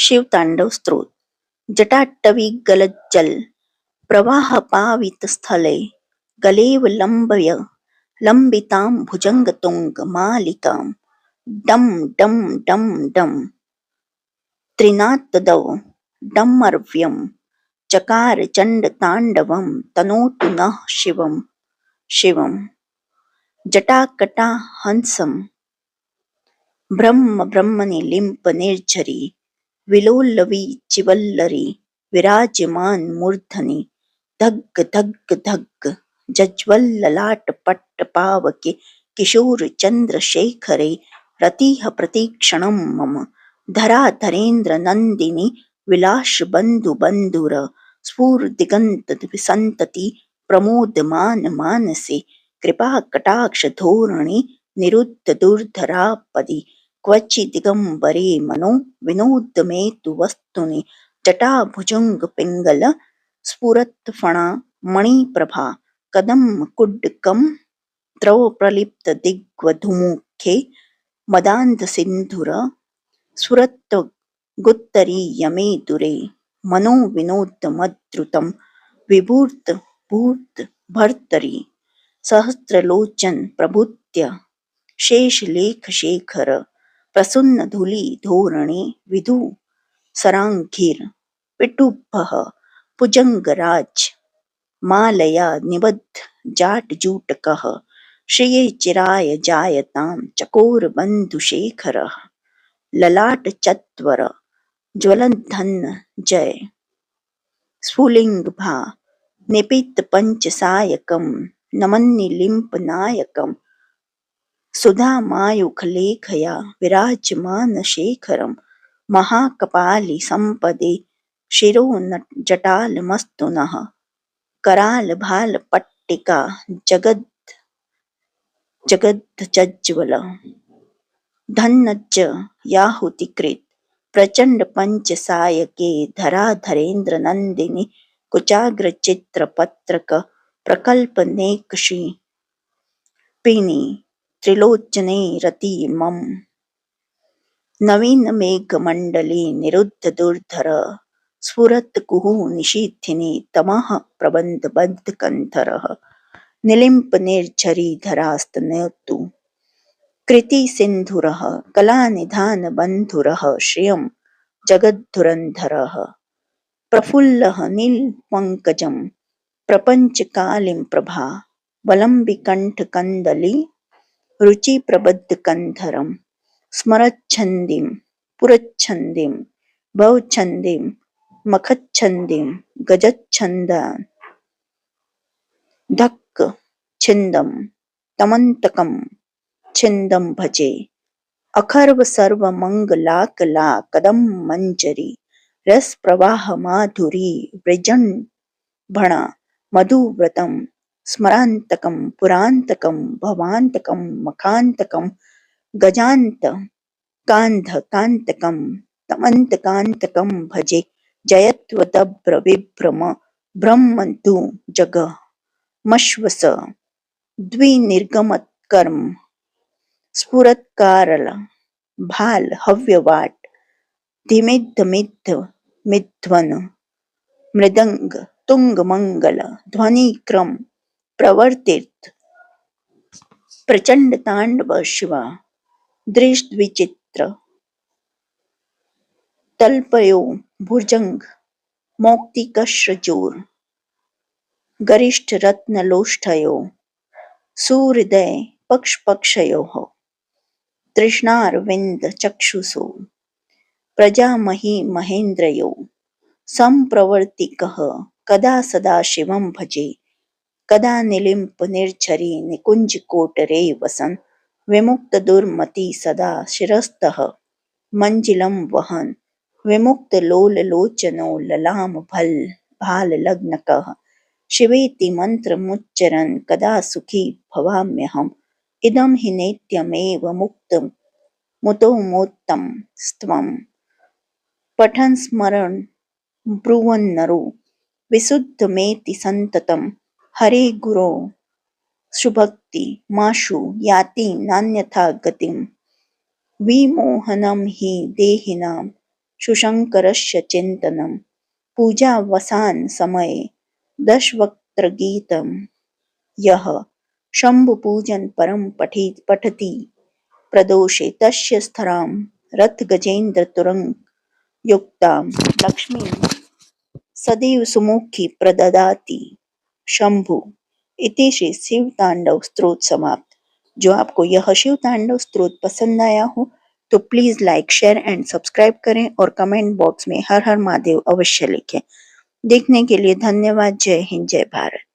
शिव तांडव स्तोत्र। जटाट्टवी गलज्जल प्रवाह पावित स्थले गलेव लंबय लंबितां भुजंगतुंग मालिकां डम डम डम डम त्रिनादौ डमर्व्यं चकार चण्डताण्डवं तनोतु नः शिवं शिवं जटाकटाहंसं ब्रह्म ब्रह्मनिलिम्प निर्झरी विलोलवी चिवल्लरी विराजमान मूर्धनि धग्ग धग्ग धग्ग जज्वल्ललाट पट्ट पावके किशोर चन्द्रशेखरे रतिः प्रतीक्षणं मम धराधरेन्द्र नन्दिनि विलास बन्धु बन्धुर स्फुरदिगन्त विसन्तति प्रमोदमान मानसे कृपा कटाक्ष धोरणि निरुद्ध दुर्धरापदि क्वचिदिगम्बरे मनो विनोदमेतु वस्तुनि जटाभुजंग पिङ्गल स्फुरत्फणा मणिप्रभा कदम्बकुड्डकं द्रव प्रलिप्त दिग्वधूमुखे मदान्धसिन्धुर स्फुरत्तगुत्तरीयमेदुरे मनोविनोदमद्रुतं विभूर्तभूर्तभर्तरि सहस्रलोचन प्रभुत्य शेषलेखशेखर प्रसन्नधूलिधोरणे विधु सराङ्घ्रिर पिटुभः भुजङ्गराज मालया निबद्ध जाटजूटकः श्रिये चिराय जायतां चकोरबन्धुशेखरः ललाटचत्वर ज्वलद्धन्न जय स्फुलिङ्गभा निपीतपञ्चसायकं नमन्निलिम्पनायकं सुधामायुखलेखया विराजमानशेखरं महाकपालि सम्पदे शिरोजटालमस्तु नः करालभालपट्टिका जगद्धजज्ज्वल धन्नज्ज याहुतिकृत प्रचण्ड पञ्चसायके धराधरेन्द्रनन्दिनि कुचाग्रचित्रपत्रक प्रकल्पनेकशिल्पिनि त्रिलोचने रतिमं नवीनमेघमण्डले निरुद्धदुर्धर स्फुरत्कुहूनिशीथिनि तमः प्रबन्धबद्धकन्धरः निलिम्पनिर्झरीधरास्तनोतु कृतिसिन्धुरः कलानिधानबन्धुरः श्रियं जगद्धुरन्धरः प्रफुल्लः नीलपङ्कजं प्रपञ्चकालिं प्रभा वलम्बिकण्ठकन्दली रुचिप्रबद्धकन्धरं स्मरच्छन्दिं पुरच्छन्दिं भवच्छन्दिं मखच्छन्दिं गजच्छन्दान् धक् छिन्दं तमन्तकं छिन्दं भजे अखर्व सर्वमङ्गलाकला कदम्बमञ्जरी रसप्रवाहमाधुरी वृजृम्भणा मधुव्रतं स्मरान्तकं पुरान्तकं भवान्तकं मखान्तकं गजान्तकान्धकान्तकं तमन्तकान्तकं भजे जयत्वदभ्रविभ्रम ब्रह्मधुजगमश्वस द्विनिर्गमत्कर्म स्फुरत्कारल भाल हव्यवाट धिमिद्धमिद्धमिध्वन मृदंग तुंगमंगल ध्वनिक्रम प्रवर्तित प्रचंड तांडव शिवा दृष्टविचित्र तल्पयो भुजंग मौक्तिकश्रजोर गरिष्ठ रत्नलोष्ठयो सूर्यदय पक्षपक्षयोः तृष्णारविन्द चक्षुषो प्रजामही महेन्द्रयो सम्प्रवर्तिकः कदा सदा शिवं भजे कदा निलिम्प निर्झरी निकुञ्जकोटरे वसन् विमुक्तदुर्मति सदा शिरस्तः मञ्जिलं वहन् विमुक्तलोललोचनो ललाम भाललग्नकः शिवेति मन्त्रमुच्चरन् कदा सुखी भवाम्यहम् इदं हि नित्यमेव मुक्तमुतोमोत्तं स्त्वं पठन् स्मरन् ब्रुवन्नरो विशुद्धमेति सन्ततं हरे गुरो सुभक्ति माशु याति नान्यथा गतिं विमोहनं हि देहिनां शुशंकरस्य चिन्तनं पूजावसान समये दशवक्त्रगीतं यः शम्भुपूजन परं पठति प्रदोषे तस्य स्थरां रथगजेन्द्रतुरङ्गयुक्तां लक्ष्मीं सदैव सुमुखी प्रददाति शंभु। इति श्री शिव तांडव स्तोत्र समाप्त। जो आपको यह शिव तांडव स्तोत्र पसंद आया हो तो please like share and subscribe करें और कमेंट बॉक्स में हर हर महादेव अवश्य लिखें। देखने के लिए धन्यवाद। जय हिंद, जय भारत।